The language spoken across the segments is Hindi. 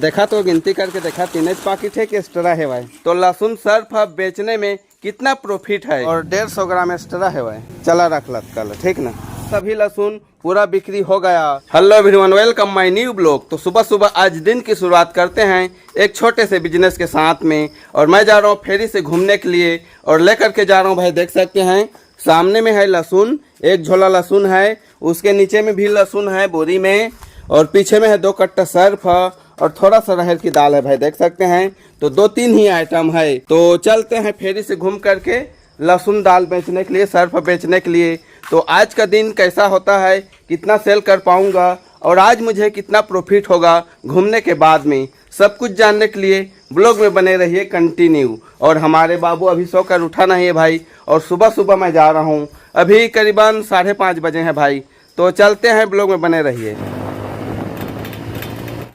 देखा तो गिनती करके देखा 3 पैकेट है कि एक्स्ट्रा है भाई। तो लहसुन सर्फ अब बेचने में कितना प्रॉफिट है और 150 ग्राम एक्स्ट्रा है भाई। चला रख लत कल, ठीक ना। सभी लहसुन पूरा बिक्री हो गया। Hello everyone, welcome my new blog. तो सुबह सुबह आज दिन की शुरुआत करते हैं एक छोटे से बिजनेस के साथ में। और मैं जा रहा हूँ फेरी से घूमने के लिए और लेकर के जा रहा हूँ भाई। देख सकते हैं सामने में है लहसुन, एक झोला लहसुन है, उसके नीचे में भी लहसुन है बोरी में, और पीछे में है 2 कट्टा सर्फ और थोड़ा सा अरहर की दाल है भाई। देख सकते हैं तो 2-3 ही आइटम है। तो चलते हैं फेरी से घूम करके लहसुन दाल बेचने के लिए, सर्फ बेचने के लिए। तो आज का दिन कैसा होता है, कितना सेल कर पाऊंगा और आज मुझे कितना प्रॉफिट होगा घूमने के बाद में, सब कुछ जानने के लिए ब्लॉग में बने रहिए कंटिन्यू। और हमारे बाबू अभी सोकर उठा नहीं है भाई, और सुबह सुबह मैं जा रहा हूँ। अभी करीबन 5:30 बजे हैं भाई। तो चलते हैं, ब्लॉग में बने रहिए।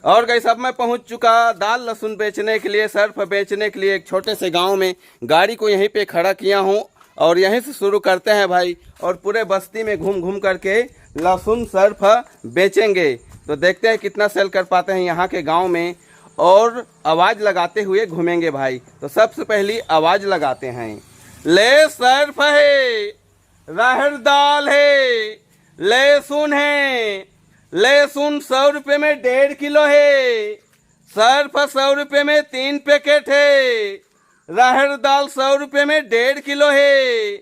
और गाइस अब मैं पहुंच चुका दाल लहसुन बेचने के लिए, सर्फ बेचने के लिए एक छोटे से गांव में। गाड़ी को यहीं पे खड़ा किया हूं और यहीं से शुरू करते हैं भाई। और पूरे बस्ती में घूम घूम करके लहसुन सर्फ बेचेंगे। तो देखते हैं कितना सेल कर पाते हैं यहाँ के गांव में। और आवाज़ लगाते हुए घूमेंगे भाई। तो सबसे पहली आवाज़ लगाते हैं। ले सर्फ है, राहर दाल है, लहसुन है। लहसुन 100 रुपये में 1.5 किलो है। सर्फ 100 रुपये में 3 पैकेट है। राहर दाल 100 रुपये में 1.5 किलो है।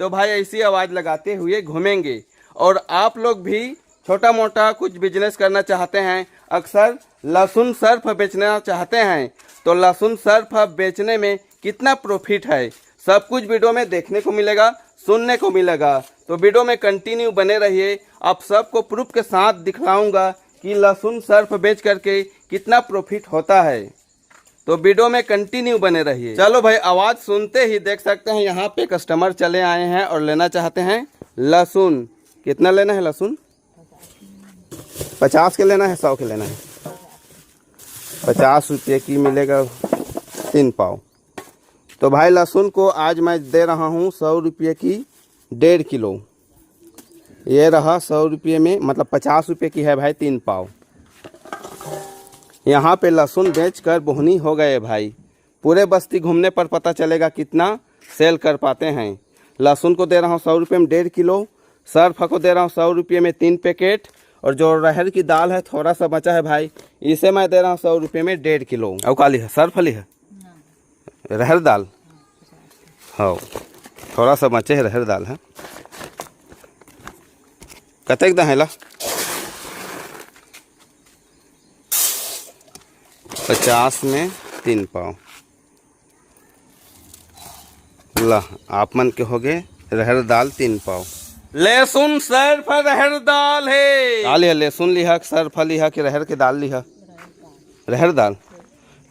तो भाई ऐसी आवाज़ लगाते हुए घूमेंगे। और आप लोग भी छोटा मोटा कुछ बिजनेस करना चाहते हैं, अक्सर लहसुन सर्फ बेचना चाहते हैं, तो लहसुन सर्फ बेचने में कितना प्रॉफिट है सब कुछ वीडियो में देखने को मिलेगा, सुनने को मिलेगा। तो वीडियो में कंटिन्यू बने रहिए। आप सबको प्रूफ के साथ दिखलाऊंगा कि लहसुन सर्फ बेच करके कितना प्रॉफिट होता है। तो वीडियो में कंटिन्यू बने रहिए। चलो भाई, आवाज़ सुनते ही देख सकते हैं यहाँ पे कस्टमर चले आए हैं और लेना चाहते हैं लहसुन। कितना लेना है लहसुन? 50 के लेना है, 100 के लेना है? 50 रुपये की मिलेगा 3 पाव। तो भाई लहसुन को आज मैं दे रहा हूँ 100 रुपये की 1.5 किलो। ये रहा 100 रुपये में, मतलब 50 रुपये की है भाई 3 पाव। यहाँ पे लहसुन बेचकर बोहनी हो गए भाई। पूरे बस्ती घूमने पर पता चलेगा कितना सेल कर पाते हैं। लहसुन को दे रहा हूँ 100 रुपये में 1.5 किलो। सर्फ को दे रहा हूँ 100 रुपये में 3 पैकेट। और जो अरहर की दाल है थोड़ा सा बचा है भाई, इसे मैं दे रहा हूँ 100 रुपये में 1.5 किलो। और काली है, सर्फ वाली है, अरहर दाल। हाँ, थोड़ा सा बचे है, अरहर दाल है। कतक दा है ला? 50 में 3 पाव। ला आप मन के हो गए अरहर दाल 3 पाव। लहसुन सर्फ अरहर दाल है। दाल है, लहसुन लिहा, सर्फ लिहा कि अरहर की दाल लिहा? अरहर दाल।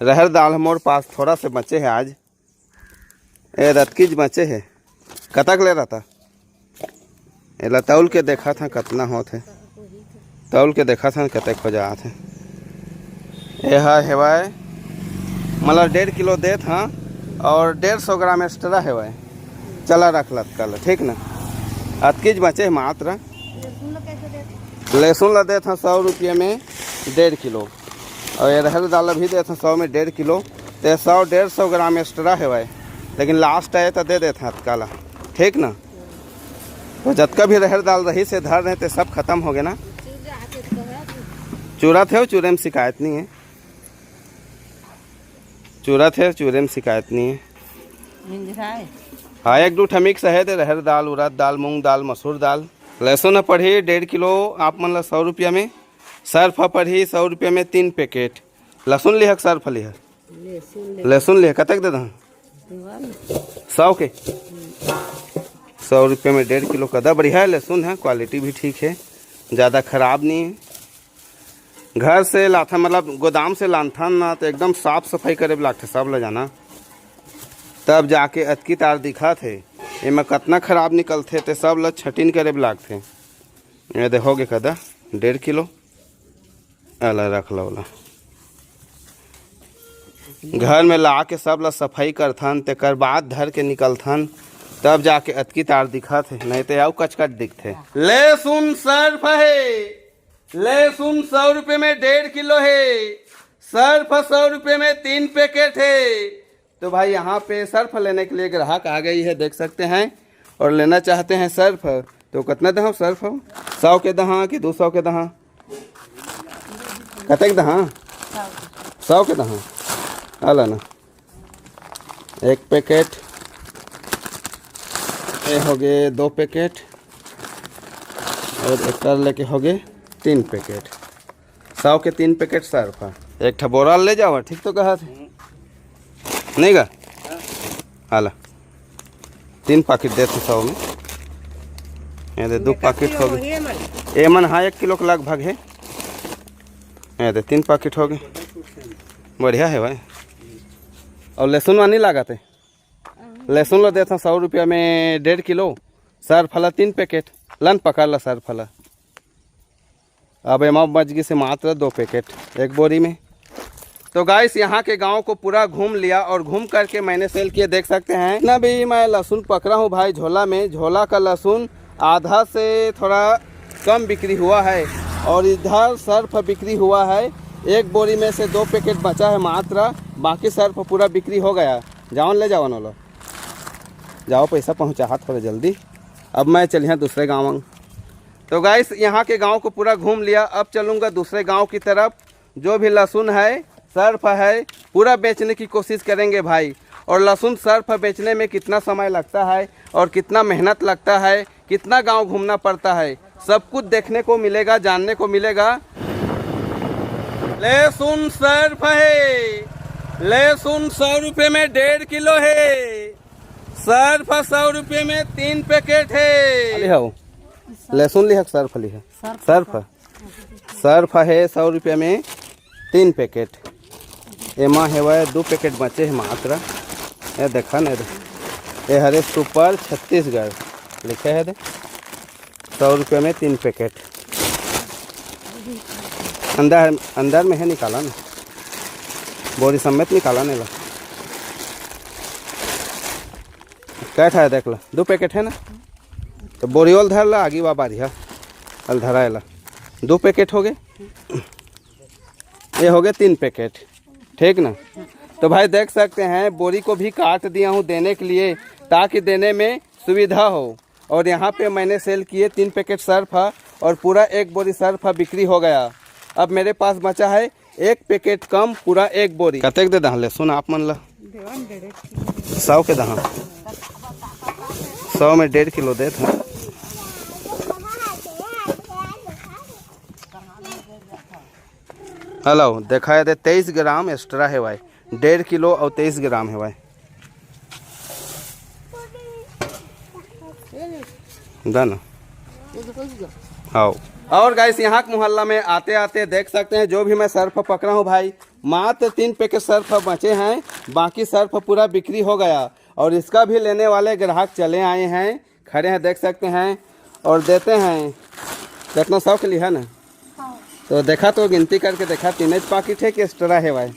अरहर दाल हमारे पास थोड़ा से बचे है आज। ए रतकीज बचे है। कतक ले रहा था? एला तौल के देखा था कितना होते है, तौल के देखा था कतक हो जाते है। यह है भाई, मतलब 1.5 किलो दे था और 150 ग्राम एक्स्ट्रा है भाई। चला रख लत कल, ठीक ना। अतकीज बचे है मात्र। लहसुन ला दे था 100 रुपये में 1.5 किलो। और अरहर दाल भी दे था 100 में 1.5 किलो। तो 100-150 ग्राम एक्स्ट्रा है भाई। लेकिन लास्ट आए तो दे देते हैं काला, ठीक ना। तो जतका भी अरहर दाल रही से धर रहे थे सब खत्म हो गए ना। चूरा थे, चूरे में शिकायत नहीं है। चूरा थे, चूरे में शिकायत नहीं है। हाँ, 1-2 मिक्स है तो अरहर दाल, उड़द दाल, मूंग दाल, मसूर दाल। लहसुन पड़ी 1.5 किलो आप मन 100 रुपये में। सर्फ पड़ी 100 रुपये में 3 पैकेट। लहसुन लिहा, सर्फ लिहा? लहसुन लिहा। कतक दे दा? 100 के 100 रुपये में 1.5 किलो कदा बढ़िया है लहसुन है। क्वालिटी भी ठीक है, ज़्यादा ख़राब नहीं है। घर से लाथा, मतलब गोदाम से लाथा ना, तो एकदम साफ सफाई करे लागते सब ले जाना, तब जाके अतकी तार दिखा थे। इमें कितना ख़राब निकलते तो सब ल छटीन करे लागते। ये देखोगे कदा 1.5 किलो अला रख लो। घर में ला के सब ला सफाई करथन, तेकर बाद धर के निकलथन, तब जाके अतकी तार दिखा थे, नहीं तो आउ कचकट दिखते। लहसुन सर्फ है, लहसुन 100 रुपये में 1.5 किलो है। सर्फ 100 रुपये में 3 पैकेट है। तो भाई यहाँ पे सर्फ लेने के लिए ग्राहक आ गई है, देख सकते हैं, और लेना चाहते हैं सर्फ। तो कितना दहा सर्फ हो? 100 के दहा कि 200 के दहा? कतक दहा? 100 के दहा। आला ना 1 पैकेट, ये हो गए 2 पैकेट, और एक लेके हो गए 3 पैकेट। 100 के 3 पैकेट सर्फ है। एक ठा बोरा ले जाओ, ठीक तो कहा थे नहीं गा? हाला 3 पैकेट देते 100 में, ये दे 2 पैकेट हो गए। एमन हाँ 1 किलो के लगभग है, ये दे 3 पैकेट हो गए। बढ़िया है भाई। और लहसुन वानी लागत है, लहसुन लो देता 100 रुपया में 1.5 किलो। सर्फ वाला 3 पैकेट लन पकड़ ला सर्फ वाला। अब एमा बजगी से मात्र 2 पैकेट एक बोरी में। तो गाइस यहाँ के गांव को पूरा घूम लिया और घूम करके मैंने सेल किए, देख सकते हैं ना भी। मैं लहसुन पकड़ा हूँ भाई झोला में, झोला का लहसुन आधा से थोड़ा कम बिक्री हुआ है, और इधर सर्फ बिक्री हुआ है। एक बोरी में से 2 पैकेट बचा है मात्र, बाकी सर्फ पूरा बिक्री हो गया। जाओ ले जाओ ना लो, जाओ पैसा पहुँचा हाथ थोड़ा जल्दी। अब मैं चलिए दूसरे गाँव। तो गाइस यहाँ के गांव को पूरा घूम लिया, अब चलूँगा दूसरे गांव की तरफ। जो भी लहसुन है सर्फ है पूरा बेचने की कोशिश करेंगे भाई। और लहसुन सर्फ बेचने में कितना समय लगता है और कितना मेहनत लगता है, कितना गांव घूमना पड़ता है, सब कुछ देखने को मिलेगा, जानने को मिलेगा। लहसुन सर्फ है, लहसुन 100 रुपये में 1.5 किलो है। सर्फ 100 रुपये में 3 पैकेट है। लहसुन लिहा सर्फ लिहा? सर्फ है 100 रुपये में 3 पैकेट। एमा है वह 2 पैकेट बचे हैं मात्र। ये देखा ना, ये हरे सुपर छत्तीसगढ़ लिखे है, 100 रुपये में 3 पैकेट। अंदर में है, निकाला ना, बोरी समेत निकाला नहीं ला। कैठा है देख ला, 2 पैकेट है ना। तो बोरियोल धर ला, आगे बाबा रिहा अल धराएला। 2 पैकेट हो गए, ये हो गए 3 पैकेट, ठीक ना। तो भाई देख सकते हैं बोरी को भी काट दिया हूँ देने के लिए, ताकि देने में सुविधा हो। और यहाँ पे मैंने सेल किए 3 पैकेट सर्फ और पूरा 1 बोरी सर्फ बिक्री हो गया। अब मेरे पास बचा है 1 पैकेट कम, पूरा 1 बोरी। कतेक दे दहा लहसुन आप मन ला? 100 के दहा, 100 में 1.5 किलो देता। हेलो देखा है 23 ग्राम एक्स्ट्रा है भाई, 1.5 किलो और 23 ग्राम है भाई। डन आओ। और गाइस यहाँ के मोहल्ला में आते आते देख सकते हैं जो भी मैं सर्फ पकड़ा हूँ भाई, मात्र 3 पैकेट सर्फ बचे हैं, बाकी सर्फ पूरा बिक्री हो गया। और इसका भी लेने वाले ग्राहक चले आए हैं, खड़े हैं, देख सकते हैं, और देते हैं। कितना 100 के लिए है ना? तो देखा, तो गिनती करके देखा 3 पैकेट है कि एक्स्ट्रा है भाई?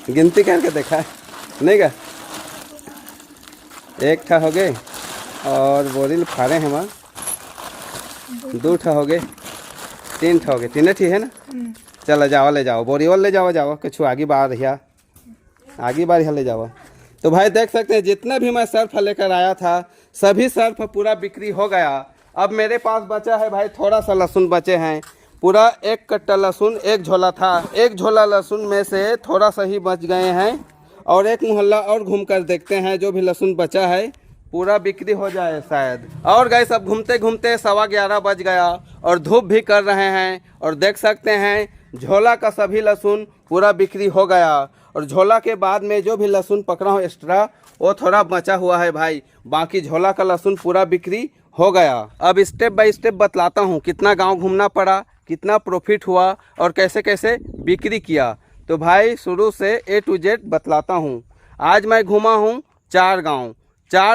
गिनती करके देखा नहीं क्या? 1 ठा हो गए, और बोरी फाड़े हैं वहाँ 2 ठा हो गए, 3 ठा हो गए, 3 ठीक है ना। चलो जाओ ले जाओ, बोरी और ले जाओ कुछ आगे बार ले जाओ। तो भाई देख सकते हैं जितना भी मैं सर्फ लेकर आया था सभी सर्फ पूरा बिक्री हो गया। अब मेरे पास बचा है भाई थोड़ा सा लहसुन बचे हैं, पूरा 1 कट्टा लहसुन, 1 झोला था। 1 झोला लहसुन में से थोड़ा सा ही बच गए हैं, और एक मोहल्ला और घूमकर देखते हैं, जो भी लहसुन बचा है पूरा बिक्री हो जाए शायद। और गाइस अब घूमते घूमते 11:15 बज गया और धूप भी कर रहे हैं, और देख सकते हैं झोला का सभी लहसुन पूरा बिक्री हो गया। और झोला के बाद में जो भी लहसुन पकड़ा हो एक्स्ट्रा वो थोड़ा बचा हुआ है भाई, बाकी झोला का लहसुन पूरा बिक्री हो गया। अब स्टेप बाय स्टेप बतलाता हूँ कितना गांव घूमना पड़ा, कितना प्रॉफिट हुआ और कैसे कैसे बिक्री किया। तो भाई शुरू से A to Z बतलाता हूँ। आज मैं घूमा हूँ 4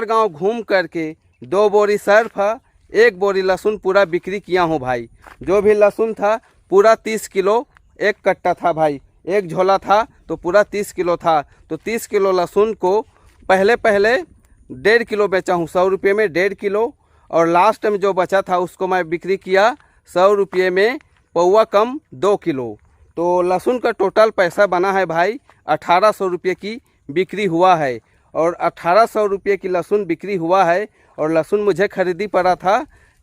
गांव घूम करके 2 बोरी सर्फ 1 बोरी लहसुन पूरा बिक्री किया हूँ भाई। जो भी लहसुन था पूरा 30 किलो 1 कट्टा था भाई, 1 झोला था तो पूरा 30 किलो था। तो 30 किलो लहसुन को पहले 1.5 किलो बेचा हूँ 100 रुपये में 1.5 किलो, और लास्ट में जो बचा था उसको मैं बिक्री किया 100 रुपये में पौवा कम 2 किलो। तो लहसुन का टोटल पैसा बना है भाई 1800 रुपये की बिक्री हुआ है। और 1800 रुपये की लहसुन बिक्री हुआ है। और लहसुन मुझे खरीदी पड़ा था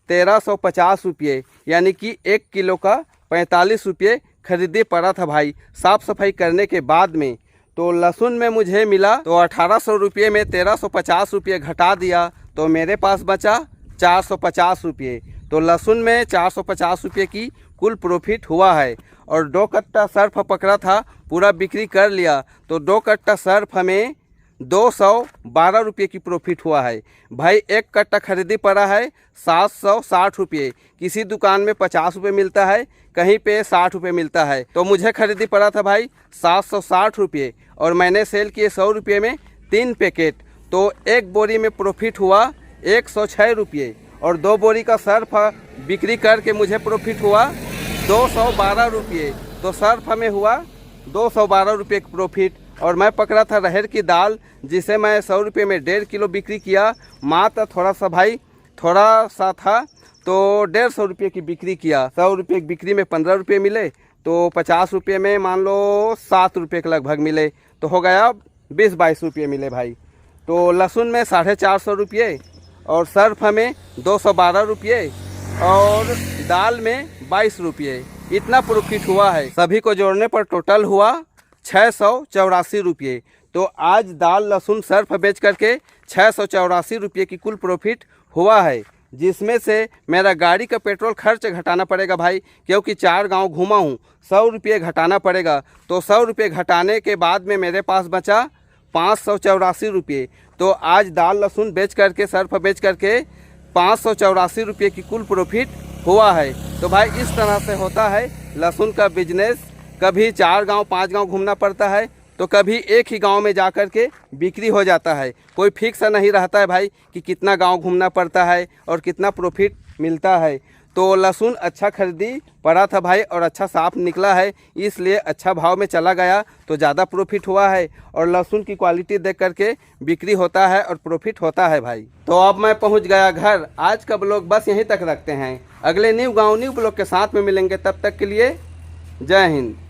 1350 रुपये, यानी कि 1 किलो का 45 रुपये खरीदी पड़ा था भाई, साफ़ सफाई करने के बाद में। तो लहसुन में मुझे मिला तो 1800 रुपये में 1350 रुपये घटा दिया तो मेरे पास बचा 450 रुपये। तो लहसुन में 450 रुपये की कुल प्रॉफिट हुआ है। और 2 कट्टा सर्फ पकड़ा था, पूरा बिक्री कर लिया तो 2 कट्टा सर्फ हमें 212 रुपये की प्रॉफिट हुआ है भाई। 1 कट्टा खरीदी पड़ा है 760 रुपये। किसी दुकान में 50 रुपये मिलता है, कहीं पे 60 रुपये मिलता है। तो मुझे खरीदी पड़ा था भाई 760 रुपये और मैंने सेल किए 100 रुपये में 3 पैकेट। तो 1 बोरी में प्रॉफिट हुआ 106 रुपये। और 2 बोरी का सर्फ बिक्री करके मुझे प्रॉफिट हुआ 212 रुपये। तो सर्फ हमें हुआ 212 रुपये की प्रॉफिट। और मैं पकड़ा था अरहर की दाल, जिसे मैं 100 रुपये में 1.5 किलो बिक्री किया। मात्र थोड़ा सा भाई, थोड़ा सा था तो 150 रुपये की बिक्री किया। 100 रुपये की बिक्री में 15 रुपये मिले तो 50 रुपये में मान लो 7 रुपये के लगभग मिले, तो हो गया 20-22 रुपये मिले भाई। तो लहसुन में 450 रुपये और सर्फ हमें 212 रुपये और दाल में 22 रुपये, इतना प्रॉफिट हुआ है। सभी को जोड़ने पर टोटल हुआ 684 रुपये। तो आज दाल लहसुन सर्फ बेच करके 684 रुपये की कुल प्रॉफिट हुआ है, जिसमें से मेरा गाड़ी का पेट्रोल खर्च घटाना पड़ेगा भाई, क्योंकि 4 गांव घूमा हूँ, 100 रुपये घटाना पड़ेगा। तो 100 रुपये घटाने के बाद में मेरे पास बचा 584 रुपये। तो आज दाल लहसुन बेच करके, सर्फ बेच करके 584 रुपये की कुल प्रॉफिट हुआ है। तो भाई इस तरह से होता है लहसुन का बिजनेस। कभी 4 गांव 5 गांव घूमना पड़ता है तो कभी एक ही गांव में जा कर के बिक्री हो जाता है। कोई फिक्स नहीं रहता है भाई कि कितना गांव घूमना पड़ता है और कितना प्रॉफिट मिलता है। तो लहसुन अच्छा खरीदी पड़ा था भाई और अच्छा साफ निकला है, इसलिए अच्छा भाव में चला गया तो ज़्यादा प्रॉफिट हुआ है। और लहसुन की क्वालिटी देख करके बिक्री होता है और प्रॉफिट होता है भाई। तो अब मैं पहुंच गया घर। आज का ब्लॉग बस यहीं तक रखते हैं। अगले न्यू गाँव न्यू ब्लॉग के साथ में मिलेंगे, तब तक के लिए जय हिंद।